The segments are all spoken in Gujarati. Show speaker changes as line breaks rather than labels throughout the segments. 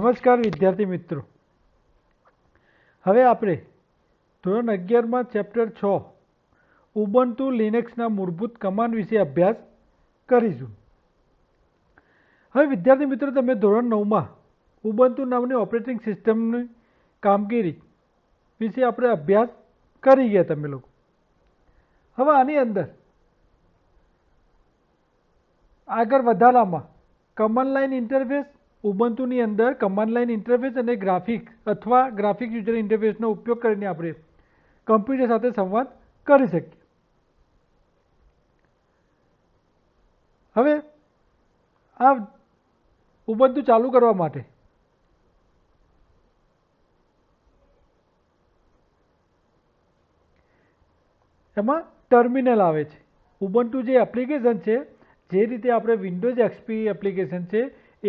નમસ્કાર વિદ્યાર્થી મિત્રો, હવે આપણે ધોરણ 11માં ચેપ્ટર 6 ઉબુન્ટુ લિનક્સના મૂળભૂત કમાન્ડ વિશે અભ્યાસ કરીશું. હવે વિદ્યાર્થી મિત્રો, તમે ધોરણ 9માં ઉબુન્ટુ નામની ઓપરેટિંગ સિસ્ટમની કામગીરી વિશે આપણે અભ્યાસ કરી ગયા તમે લોકો. હવે આની અંદર આગળ વધારામાં કમાન્ડ લાઇન ઇન્ટરફેસ, ઉબુન્ટુની અંદર કમાન્ડ લાઇન ઇન્ટરફેસ અને ગ્રાફિક અથવા ગ્રાફિક યુઝર ઇન્ટરફેસનો ઉપયોગ કરીને આપણે કમ્પ્યુટર સાથે સંવાદ કરી શકીએ. હવે આ ઉબુન્ટુ ચાલુ કરવા માટે એમાં ટર્મિનલ આવે છે. ઉબુન્ટુ જે એપ્લિકેશન છે, જે રીતે આપણે વિન્ડોઝ એક્સપી એપ્લિકેશન છે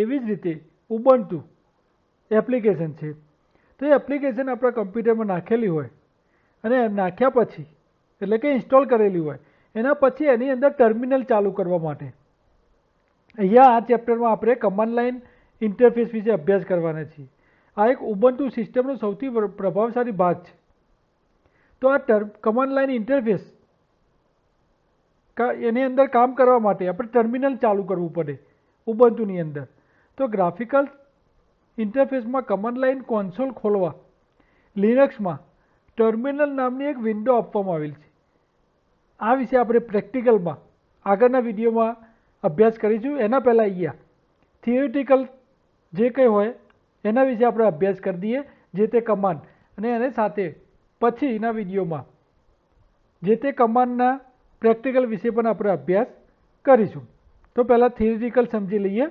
એવી જ રીતે ઉબુન્ટુ એપ્લિકેશન છે. તો એ એપ્લિકેશન આપણા કમ્પ્યુટરમાં નાખેલી હોય અને નાખ્યા પછી એટલે કે ઇન્સ્ટોલ કરેલી હોય એના પછી એની અંદર ટર્મિનલ ચાલુ કરવા માટે અહીંયા આ ચેપ્ટરમાં આપણે કમાન્ડ લાઇન ઇન્ટરફેસ વિશે અભ્યાસ કરવાના છીએ. આ એક ઉબુન્ટુ સિસ્ટમનો સૌથી પ્રભાવશાળી ભાગ છે. તો આ કમાન્ડ લાઇન ઇન્ટરફેસ એની અંદર કામ કરવા માટે આપણે ટર્મિનલ ચાલુ કરવું પડે ઉબુન્ટુની અંદર. તો ગ્રાફિકલ ઇન્ટરફેસમાં કમાન્ડ લાઇન કોન્સોલ ખોલવા લિનક્સમાં ટર્મિનલ નામની એક વિન્ડો આપવામાં આવેલ છે. આ વિશે આપણે પ્રેક્ટિકલમાં આગળના વિડીયોમાં અભ્યાસ કરીશું. એના પહેલાં અહીંયા થિયોરિટિકલ જે કંઈ હોય એના વિશે આપણે અભ્યાસ કરી દઈએ, જે તે કમાન્ડ, અને એને સાથે પછીના વિડીયોમાં જે તે કમાન્ડના પ્રેક્ટિકલ વિશે પણ આપણે અભ્યાસ કરીશું. તો પહેલાં થિયોરિટિકલ સમજી લઈએ.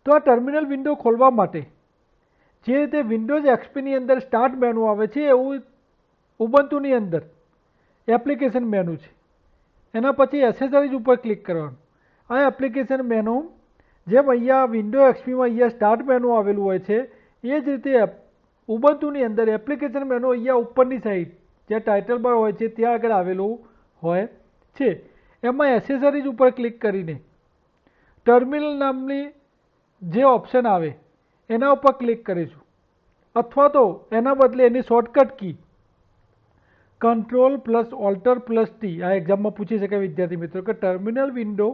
તો આ ટર્મિનલ વિન્ડો ખોલવા માટે જે રીતે વિન્ડોઝ એક્સપીની અંદર સ્ટાર્ટ મેનુ આવે છે એવું ઉબુન્ટુની અંદર એપ્લિકેશન મેનુ છે. એના પછી એસેસરીઝ ઉપર ક્લિક કરવાનું. આ એપ્લિકેશન મેનુ જેમ અહીંયા વિન્ડો એક્સપીમાં અહીંયા સ્ટાર્ટ મેનુ આવેલું હોય છે એ જ રીતે ઉબુન્ટુની અંદર એપ્લિકેશન મેનુ અહીંયા ઉપરની સાઈડ જ્યાં ટાઇટલ બાર હોય છે ત્યાં આગળ આવેલું હોય છે. એમાં એસેસરીઝ ઉપર ક્લિક કરીને ટર્મિનલ નામની જે ઓપ્શન આવે એના ઉપર ક્લિક કરીશું, અથવા તો એના બદલે એની શોર્ટકટ કી Ctrl+Alt+T. આ એક્ઝામમાં પૂછી શકાય વિદ્યાર્થી મિત્રો કે ટર્મિનલ વિન્ડો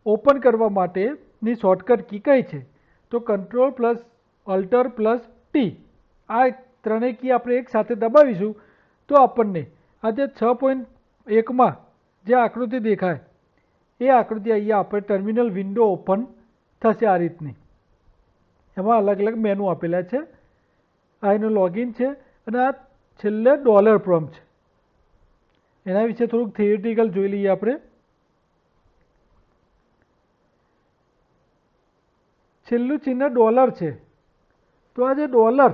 ઓપન કરવા માટેની શોર્ટકટ કી કઈ છે? તો Ctrl+Alt+T. આ ત્રણેય કી આપણે એક સાથે દબાવીશું તો આપણને આ જે 6.1માં જે આકૃતિ દેખાય એ આકૃતિ અહીંયા આપણે ટર્મિનલ વિન્ડો ઓપન થશે આ રીતની. એમાં અલગ અલગ મેનુ આપેલા છે. આ એનું લોગિન છે અને આ છેલ્લે ડોલર પ્રોમ્પ્ટ છે. એના વિશે થોડુંક થિયોરિટિકલ જોઈ લઈએ આપણે. છેલ્લું ચિહ્ન ડોલર છે. તો આ જે ડોલર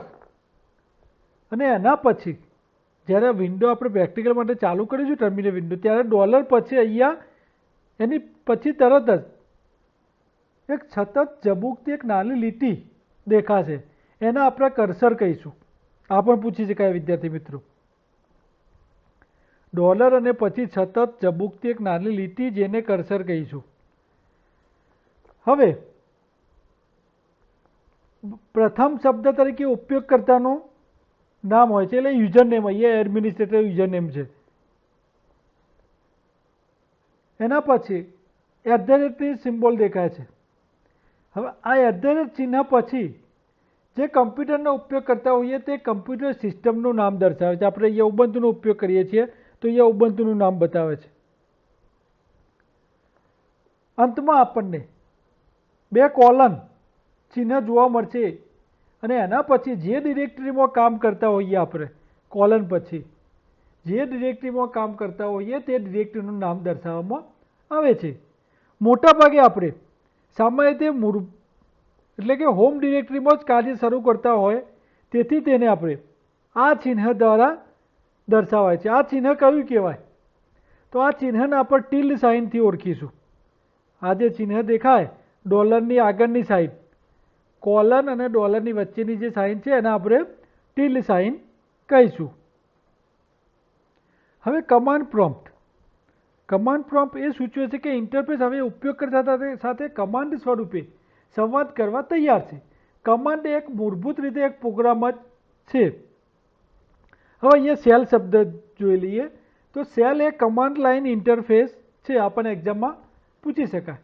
અને એના પછી જ્યારે વિન્ડો આપણે પ્રેક્ટિકલ માટે ચાલુ કરીશું ટર્મિનલ વિન્ડો, ત્યારે ડોલર પછી અહીંયા એની પછી તરત જ એક સતત ઝબૂકતી એક નાની લીટી દેખાશે. એના આપણે કર્સર કહીશું. આ પણ પૂછી શકાય વિદ્યાર્થી મિત્રો. ડોલર અને પછી સતત ઝબૂકતી એક નાની લીટી જેને કર્સર કહીશું. હવે પ્રથમ શબ્દ તરીકે ઉપયોગકર્તાનું નામ હોય છે એટલે યુઝર નેમ, અહીંયા એડમિનિસ્ટ્રેટર યુઝર નેમ છે. એના પછી @ સિમ્બોલ દેખાય છે. હવે આ @ ચિહ્ન પછી જે કમ્પ્યુટરનો ઉપયોગ કરતા હોઈએ તે કમ્પ્યુટર સિસ્ટમનું નામ દર્શાવે છે. આપણે અહીંયા ઉબુન્ટુનો ઉપયોગ કરીએ છીએ તો અહીંયા ઉબુન્ટુનું નામ બતાવે છે. અંતમાં આપણને 2 કોલન ચિહ્ન જોવા મળશે અને એના પછી જે ડિરેક્ટરીમાં કામ કરતા હોઈએ આપણે કોલન પછી જે ડિરેક્ટરીમાં કામ કરતા હોઈએ તે ડિરેક્ટરીનું નામ દર્શાવવામાં આવે છે. મોટાભાગે આપણે સામાન્ય રીતે એટલે કે હોમ ડિરેક્ટરીમાં જ કાર્ય શરૂ કરતા હોય તેથી તેને આપણે આ ચિહ્ન દ્વારા દર્શાવાય છે. આ ચિહ્ન કયું કહેવાય? તો આ ચિહ્નને આપણે ટિલ્ડ સાઇનથી ઓળખીશું. આ જે ચિહ્ન દેખાય ડોલરની આગળની સાઈડ, કોલન અને ડોલરની વચ્ચેની જે સાઇન છે એને આપણે ટિલ્ડ સાઇન કહીશું. હવે કમાન્ડ પ્રોમ્પ્ટ. કમાન્ડ પ્રોમ્પ્ટ એ સૂચવે છે કે ઇન્ટરફેસ હવે ઉપયોગકર્તા સાથે કમાન્ડ સ્વરૂપે સંવાદ કરવા તૈયાર છે. કમાન્ડ એક મૂળભૂત રીતે એક પ્રોગ્રામ જ છે. હવે અહીંયા સેલ શબ્દ જોઈ લઈએ તો સેલ એ કમાન્ડ લાઇન ઇન્ટરફેસ છે. આપણને એક્ઝામમાં પૂછી શકાય.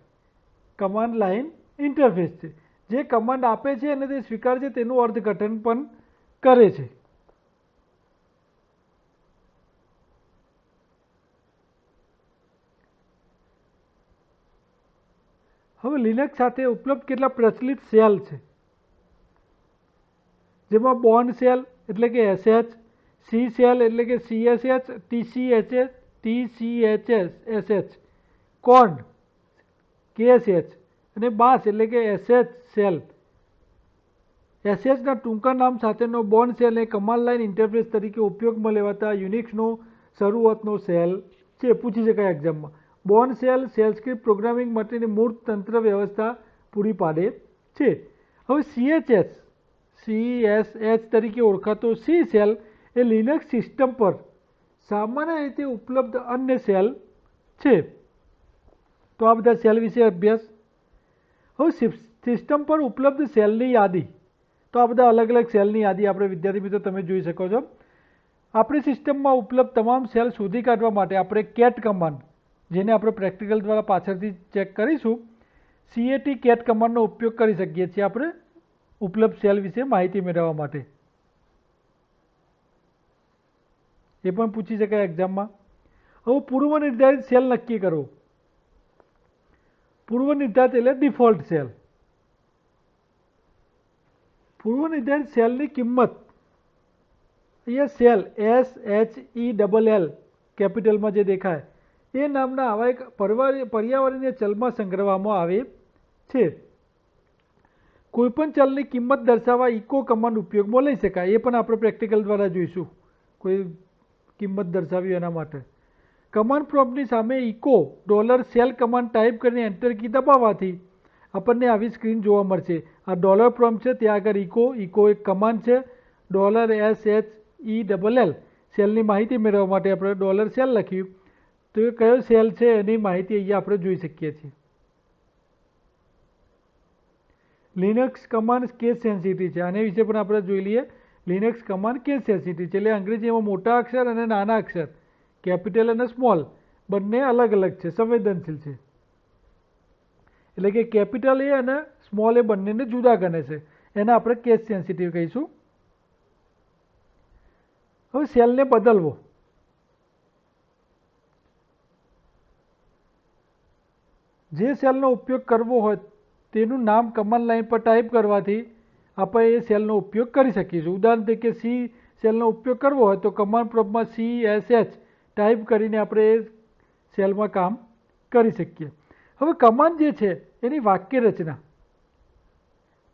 કમાન્ડ લાઇન ઇન્ટરફેસ છે, જે કમાન્ડ આપે છે અને તે સ્વીકાર છે તેનું અર્થઘટન પણ કરે છે. હવે લિનક્સ સાથે ઉપલબ્ધ કેટલા પ્રચલિત સેલ છે, જેમાં બોર્ન સેલ એટલે કે SH, સી સેલ એટલે કે CSH, TCHS, કોર્ન KSH અને બાશ એટલે કે SH સેલ. SH ના ટૂંકા નામ સાથેનો બોર્ન સેલ એ કમાન્ડ લાઇન ઇન્ટરફેસ તરીકે ઉપયોગમાં લેવાતા યુનિક્સનો શરૂઆતનો સેલ છે. પૂછી શકાય એક્ઝામમાં. Bourne shell shell script programming માટેની મૂળ તંત્ર વ્યવસ્થા પૂરી પાડે છે. હવે CSH તરીકે ઓળખાતો સી સેલ એ લિનક્સ સિસ્ટમ પર સામાન્ય રીતે ઉપલબ્ધ અન્ય સેલ છે. તો આ બધા સેલ વિશે અભ્યાસ. હવે સિસ્ટમ પર ઉપલબ્ધ સેલની યાદી. તો આ બધા અલગ અલગ સેલની યાદી આપણે વિદ્યાર્થી મિત્રો તમે જોઈ શકો છો. આપણી સિસ્ટમમાં ઉપલબ્ધ તમામ સેલ શોધી કાઢવા માટે આપણે કેટ કમાન્ડ, જેને આપણે પ્રેક્ટિકલ દ્વારા પાછળથી ચેક કરીશું, CAT કમાન્ડનો ઉપયોગ કરી શકીએ છીએ આપણે ઉપલબ્ધ સેલ વિશે માહિતી મેળવવા માટે. એ પણ પૂછી શકાય એક્ઝામમાં. હવે પૂર્વ નિર્ધારિત સેલ નક્કી કરવો. પૂર્વ નિર્ધારિત એટલે ડિફોલ્ટ સેલ. પૂર્વ નિર્ધારિત સેલની કિંમત અહીંયા સેલ SHELL કેપિટલમાં જે દેખાય એ નામના આવા એક પર્યાવરણીય ચલમાં સંગ્રહવામાં આવે છે. કોઈપણ ચલની કિંમત દર્શાવવા ઇકો કમાન્ડ ઉપયોગમાં લઈ શકાય. એ પણ આપણે પ્રેક્ટિકલ દ્વારા જોઈશું, કોઈ કિંમત દર્શાવી એના માટે. કમાન્ડ પ્રોમ્પ્ટની સામે ઇકો $સેલ કમાન્ડ ટાઈપ કરીને એન્ટર કી દબાવવાથી આપણને આવી સ્ક્રીન જોવા મળશે. આ ડોલર પ્રોમ્પ્ટ છે, ત્યાં આગળ ઇકો એક કમાન્ડ છે. $SHELL સેલની માહિતી મેળવવા માટે આપણે $સેલ લખ્યું તો એ કયો સેલ છે એની માહિતી અહીંયા આપણે જોઈ શકીએ છીએ. લિનક્સ કમાન્ડ કેસ સેન્સિટિવ છે. આને વિશે પણ આપણે જોઈ લઈએ. લિનક્સ કમાન્ડ કેસ સેન્સિટિવ છે એટલે અંગ્રેજીમાં મોટા અક્ષર અને નાના અક્ષર, કેપિટલ અને સ્મોલ બંને અલગ અલગ છે, સંવેદનશીલ છે. એટલે કે કેપિટલ એ અને સ્મોલ એ બંનેને જુદા ગણે છે. એને આપણે કેસ સેન્સિટિવ કહીશું. હવે સેલને બદલવો. જે સેલનો ઉપયોગ કરવો હોય તેનું નામ કમાન્ડ લાઇન પર ટાઈપ કરવાથી આપણે એ સેલનો ઉપયોગ કરી શકીશું. ઉદાહરણ તરીકે સી સેલનો ઉપયોગ કરવો હોય તો કમાન્ડ પ્રોમ્પ્ટમાં CSH ટાઈપ કરીને આપણે એ સેલમાં કામ કરી શકીએ. હવે કમાન્ડ જે છે એની વાક્ય રચના.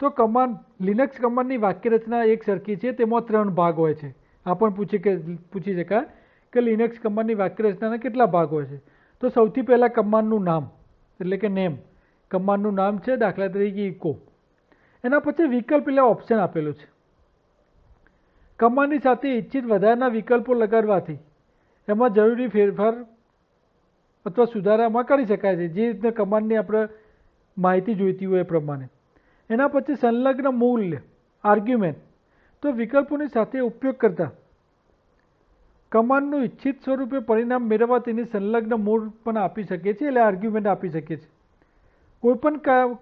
તો લિનક્સ કમાન્ડની વાક્ય રચના એક સરખી છે, તેમાં 3 ભાગ હોય છે. આ પણ પૂછી શકાય કે લિનક્સ કમાન્ડની વાક્ય રચનાના કેટલા ભાગ હોય છે. તો સૌથી પહેલાં કમાન્ડનું નામ એટલે કે નેમ. કમાન્ડનું નામ છે, દાખલા તરીકે ઇકો. એના પછી વિકલ્પ એટલે ઓપ્શન આપેલું છે. કમાન્ડની સાથે ઇચ્છિત વધારાના વિકલ્પો લગાડવાથી એમાં જરૂરી ફેરફાર અથવા સુધારામાં કરી શકાય છે, જે રીતના કમાન્ડની આપણે માહિતી જોઈતી હોય એ પ્રમાણે. એના પછી સંલગ્ન મૂલ્ય આર્ગ્યુમેન્ટ. તો વિકલ્પોની સાથે ઉપયોગ કરતા કમાન્ડનું ઇચ્છિત સ્વરૂપે પરિણામ મેળવવા તેની સંલગ્ન મૂળ પણ આપી શકે છે, એટલે આર્ગ્યુમેન્ટ આપી શકે છે. કોઈપણ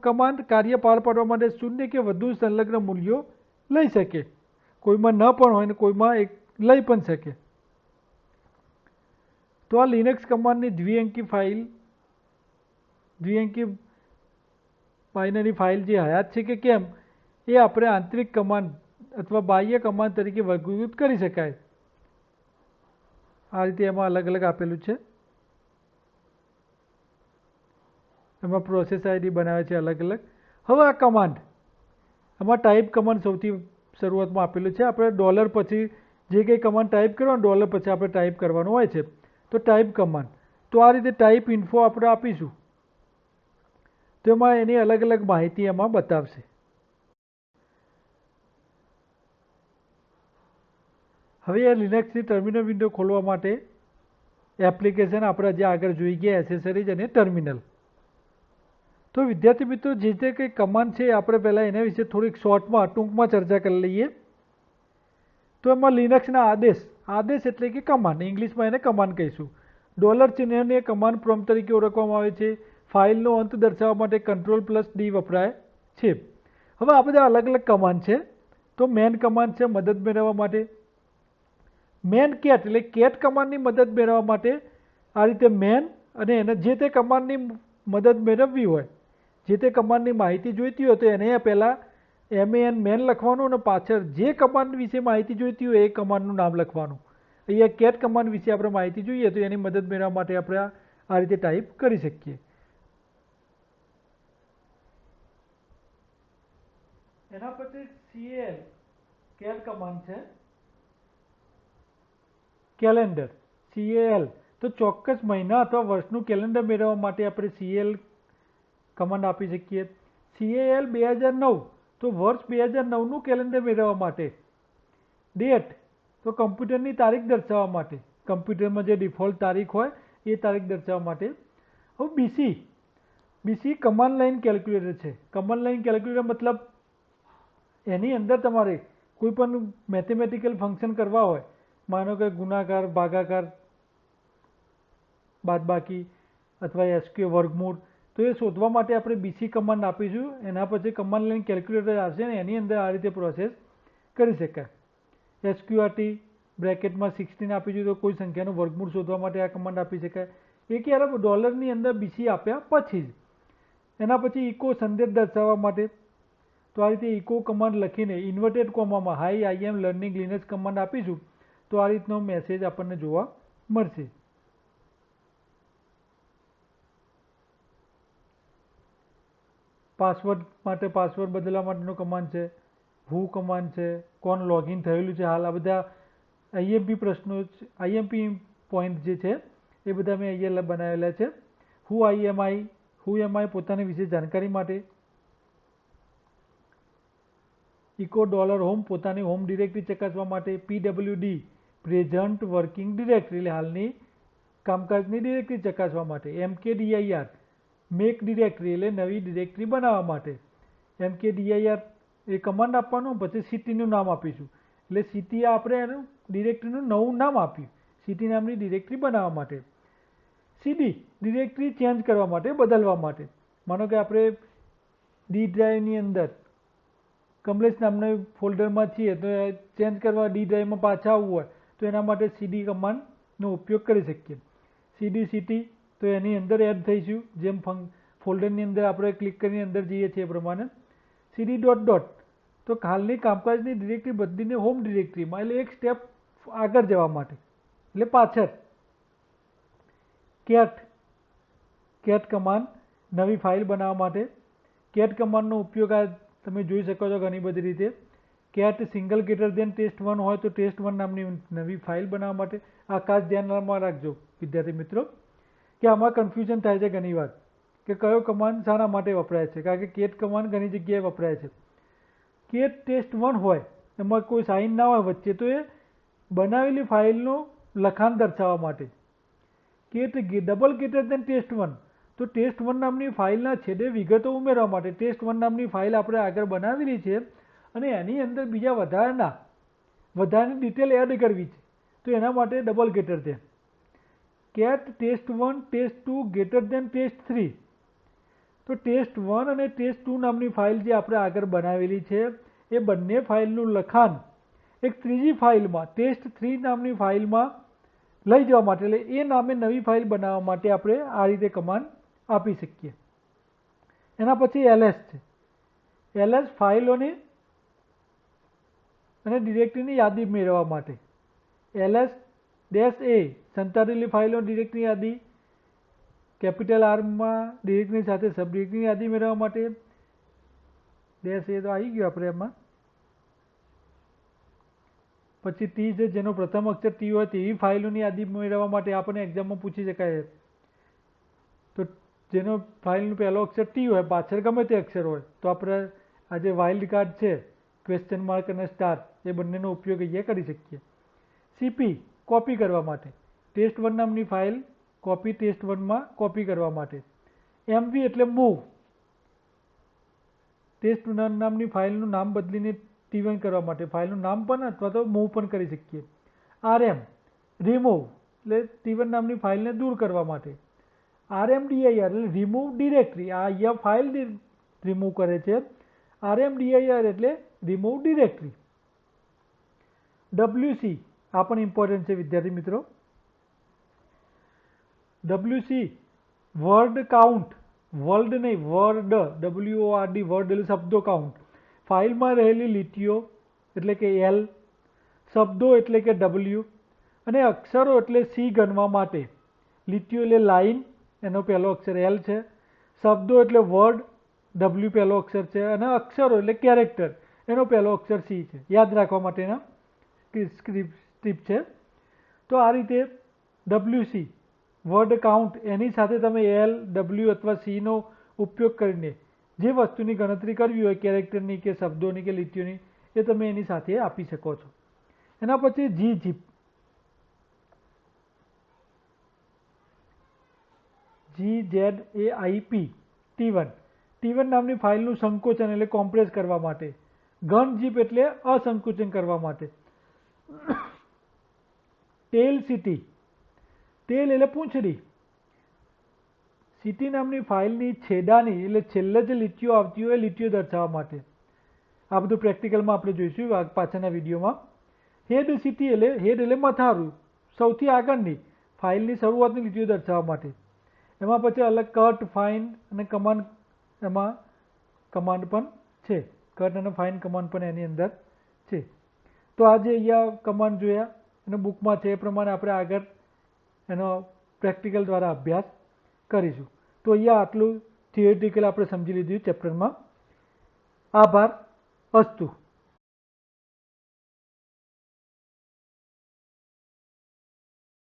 કમાન્ડ કાર્ય પાર પાડવા માટે 0 કે વધુ સંલગ્ન મૂલ્યો લઈ શકે. કોઈમાં ન પણ હોય ને કોઈમાં એક લઈ પણ શકે. તો આ લિનક્સ કમાન્ડની દ્વિઅંકી બાઇનરી ફાઇલ જે હયાત છે કે કેમ એ આપણે આંતરિક કમાન્ડ અથવા બાહ્ય કમાન્ડ તરીકે વર્ગીકૃત કરી શકાય. આ રીતે એમાં અલગ અલગ આપેલું છે. એમાં પ્રોસેસ ID બનાવે છે અલગ અલગ. હવે આ કમાન્ડ, એમાં ટાઈપ કમાન્ડ સૌથી શરૂઆતમાં આપેલું છે. આપણે પછી જે કંઈ કમાન્ડ ટાઈપ કરવાનો પછી આપણે ટાઈપ કરવાનું હોય છે. તો ટાઈપ કમાન્ડ. તો આ રીતે ટાઈપ ઇન્ફો આપણે આપીશું તો એમાં એની અલગ અલગ માહિતી એમાં બતાવશે. હવે આ લિનક્સની ટર્મિનલ વિન્ડો ખોલવા માટે એપ્લિકેશન આપણે જે આગળ જોઈ ગયા એસેસરીઝ અને ટર્મિનલ. તો વિદ્યાર્થી મિત્રો જે કંઈ કમાન્ડ છે આપણે પહેલાં એના વિશે થોડીક શોર્ટમાં ટૂંકમાં ચર્ચા કરી લઈએ. તો એમાં લિનક્સના આદેશ એટલે કે કમાન્ડ, ઇંગ્લિશમાં એને કમાન્ડ કહીશું. ડોલર ચિહ્નને કમાન્ડ પ્રોમ્પ્ટ તરીકે ઓળખવામાં આવે છે. ફાઇલનો અંત દર્શાવવા માટે Ctrl+D વપરાય છે. હવે આ બધા અલગ અલગ કમાન્ડ છે. તો મેન કમાન્ડ છે મદદ મેળવવા માટે. મેન કેટ એટલે કેટ કમાન્ડની મદદ મેળવવા માટે આ રીતે મેન અને એને જે તે કમાન્ડની મદદ મેળવવી હોય, જે તે કમાન્ડની માહિતી જોઈતી હોય તો એને પહેલાં મેન લખવાનું અને પાછળ જે કમાન્ડ વિશે માહિતી જોઈતી હોય એ કમાન્ડનું નામ લખવાનું. અહીંયા કેટ કમાન્ડ વિશે આપણે માહિતી જોઈએ તો એની મદદ મેળવવા માટે આપણે આ રીતે ટાઈપ કરી શકીએ. એના પછી cal કેટ કમાન્ડ છે. કેલેન્ડર cal તો ચોક્કસ મહિના અથવા વર્ષનું કેલેન્ડર મેળવવા માટે આપણે cal કમાન્ડ આપી શકીએ. cal 2009 તો વર્ષ 2009નું કેલેન્ડર મેળવવા માટે. ડેટ તો કમ્પ્યુટરની તારીખ દર્શાવવા માટે, કમ્પ્યુટરમાં જે ડિફોલ્ટ તારીખ હોય એ તારીખ દર્શાવવા માટે. હવે બીસી કમાન્ડ લાઇન કેલ્ક્યુલેટર છે. કમાન્ડ લાઇન કેલ્ક્યુલેટર મતલબ એની અંદર તમારે કોઈ પણ મેથેમેટિકલ ફંક્શન કરવા હોય, માનો કે ગુણાકાર, ભાગાકાર, બાદબાકી અથવા એસક્યુ વર્ગમૂળ, તો એ શોધવા માટે આપણે બીસી કમાન્ડ આપીશું. એના પછી કમાન્ડ લાઇન કેલ્ક્યુલેટર આવશે ને એની અંદર આ રીતે પ્રોસેસ કરી શકાય. એસક્યુઆરટી બ્રેકેટમાં 16 આપીશું તો કોઈ સંખ્યાનું વર્ગમૂળ શોધવા માટે આ કમાન્ડ આપી શકાય. એ ક્યારે ડોલરની અંદર બીસી આપ્યા પછી જ. એના પછી ઇકો સંદેશ દર્શાવવા માટે તો આ રીતે ઇકો કમાન્ડ લખીને ઇન્વર્ટેડ કોમામાં હાઈ આઈ એમ લર્નિંગ લિનક્સ કમાન્ડ આપીશું તો આ રીતનો મેસેજ આપણને જોવા મળશે. પાસવર્ડ માટે પાસવર્ડ બદલવા માટેનો કમાન્ડ છે. હુ કમાન્ડ છે. કોણ લોગિન થયેલું છે હાલ, આ બધા આઈએમપી પ્રશ્નો, આઈએમપી પોઈન્ટ જે છે એ બધા મેં અહીંયા બનાવેલા છે. હુ એમઆઈ પોતાની વિશે જાણકારી માટે. ઇકો $હોમ પોતાની હોમ ડિરેક્ટરી ચકાસવા માટે. PWD પ્રેઝન્ટ વર્કિંગ ડિરેક્ટરી એટલે હાલની કામકાજની ડિરેક્ટરી ચકાસવા માટે. MKDIR મેક ડિરેક્ટરી એટલે નવી ડિરેક્ટરી બનાવવા માટે. MKDIR એ કમાન્ડ આપવાનું, પછી સિટીનું નામ આપીશું એટલે સિટી આપણે એનું ડિરેક્ટરીનું નવું નામ આપ્યું, સિટી નામની ડિરેક્ટરી બનાવવા માટે. CD ડિરેક્ટરી ચેન્જ કરવા માટે, બદલવા માટે. માનો કે આપણે ડી ડ્રાઈવની અંદર કમલેશ નામના ફોલ્ડરમાં છીએ તો ચેન્જ કરવા ડી ડ્રાઈવમાં પાછા આવવું હોય તો એના માટે CD કમાન્ડનો ઉપયોગ કરી શકીએ. CD સિટી તો એની અંદર એડ થઈશું, જેમ ફોલ્ડરની અંદર આપણે ક્લિક કરીને અંદર જઈએ છીએ એ પ્રમાણે. CD તો હાલની કામકાજની ડિરેક્ટરી બદલીને હોમ ડિરેક્ટરીમાં એટલે એક સ્ટેપ આગળ જવા માટે એટલે પાછળ. કેટ કમાન્ડ નવી ફાઇલ બનાવવા માટે. કેટ કમાન્ડનો ઉપયોગ આ તમે જોઈ શકો છો ઘણી બધી રીતે. Cat single greater than test1 હોય તો test1 નામની નવી ફાઇલ બનાવવા માટે. આ ખાસ ધ્યાનમાં રાખજો વિદ્યાર્થી મિત્રો કે આમાં કન્ફ્યુઝન થાય છે ઘણીવાર કે કયો કમાન્ડ શાના માટે વપરાય છે, કારણ કે કેટ કમાન્ડ ઘણી જગ્યાએ વપરાય છે. કેટ test1 હોય એમાં કોઈ સાઇન ના હોય વચ્ચે તો એ બનાવેલી ફાઇલનું લખાણ દર્શાવવા માટે. Cat double greater than test1 તો test1 નામની ફાઇલના છેડે વિગતો ઉમેરવા માટે. test1 નામની ફાઇલ આપણે આગળ બનાવેલી છે અને એની અંદર બીજા વધારાની ડિટેલ એડ કરવી છે તો એના માટે double greater than. Cat test1 test2 greater than test3 તો test1 અને test2 નામની ફાઇલ જે આપણે આગળ બનાવેલી છે એ બંને ફાઇલનું લખાણ એક ત્રીજી ફાઇલમાં test3 નામની ફાઇલમાં લઈ જવા માટે એટલે એ નામે નવી ફાઇલ બનાવવા માટે આપણે આ રીતે કમાન્ડ આપી શકીએ. એના પછી ls છે. ls ફાઇલોની અને ડિરેક્ટરીની યાદી મેળવવા માટે. ls-a સંતાડેલી ફાઇલો ડિરેક્ટરી યાદી. કેપિટલ R માં ડિરેક્ટરી સાથે સબ ડિરેક્ટરીની યાદી મેળવવા માટે. -a તો આવી ગયું આપણે એમાં. પછી T છે જેનો પ્રથમ અક્ષર T હોય તેવી ફાઇલોની યાદી મેળવવા માટે. આપણને એક્ઝામમાં પૂછી શકાય તો જેનો ફાઇલનો પહેલો અક્ષર T હોય પાછળ ગમે તે અક્ષર હોય તો આપણે આ જે વાઇલ્ડ કાર્ડ છે ક્વેશ્ચન માર્ક અને સ્ટાર એ બંનેનો ઉપયોગ અહીંયા કરી શકીએ. CP કોપી કરવા માટે. test1 નામની ફાઇલ test1 માં કોપી કરવા માટે. MV એટલે મૂવ test1 નામની ફાઇલનું નામ બદલીને t1 કરવા માટે ફાઇલનું નામ પણ અથવા તો મૂવ પણ કરી શકીએ. rm રિમૂવ એટલે t1 નામની ફાઇલને દૂર કરવા માટે. rmdir એટલે રિમૂવ ડિરેક્ટરી, આ અહીંયા ફાઇલ રિમૂવ કરે છે. rmdir એટલે રિમૂવ ડિરેક્ટરી. wc આ પણ ઇમ્પોર્ટન્ટ છે વિદ્યાર્થી મિત્રો. wc વર્ડ કાઉન્ટ, વર્ડ નહીં વર્ડ, WORD વર્ડ એટલે શબ્દો કાઉન્ટ. ફાઇલમાં રહેલી લીટીઓ એટલે કે L, શબ્દો એટલે કે W અને અક્ષરો એટલે C ગણવા માટે. લીટીઓ એટલે લાઇન, એનો પહેલો અક્ષર L છે. શબ્દો એટલે વર્ડ, W પહેલો અક્ષર છે અને અક્ષરો એટલે કેરેક્ટર, એનો પહેલો અક્ષર C છે. યાદ રાખવા માટેના સ્ક્રિપ્ટ છે. તો આ રીતે WC વર્ડ કાઉન્ટ એની સાથે તમે L, W અથવા C નો ઉપયોગ કરીને જે વસ્તુની ગણતરી કરવી હોય કેરેક્ટરની કે શબ્દોની કે લીટીઓની એ તમે એની સાથે આપી શકો છો. એના પછી gzip, GZAIP T1 નામની ફાઇલનું સંકોચન એટલે કોમ્પ્રેસ કરવા માટે. gunzip એટલે અસંકોચન કરવા માટે. tailct ટેલ એટલે પૂંછડી. ct નામની ફાઇલની છેડાની એટલે છેલ્લે જે લીટીઓ આવતી હોય એ લીટીઓ દર્શાવવા માટે. આ બધું પ્રેક્ટિકલમાં આપણે જોઈશું પાછળના વિડીયોમાં. headct એટલે હેડ એટલે મથારું, સૌથી આગળની ફાઇલની શરૂઆતની લીટીઓ દર્શાવવા માટે. એમાં પછી અલગ કટ, ફાઇન્ડ અને કમાન્ડ, એમાં કમાન્ડ પણ છે. કટ અને ફાઇન્ડ કમાન્ડ પણ એની અંદર છે. તો આ જે અહીંયા કમાન્ડ જોયા અને બુકમાં છે એ પ્રમાણે આપણે આગળ એનો પ્રેક્ટિકલ દ્વારા અભ્યાસ કરીશું. તો અહીંયા આટલું થિયરિટિકલ આપણે સમજી લીધું ચેપ્ટરમાં. આભાર. અસ્તુ.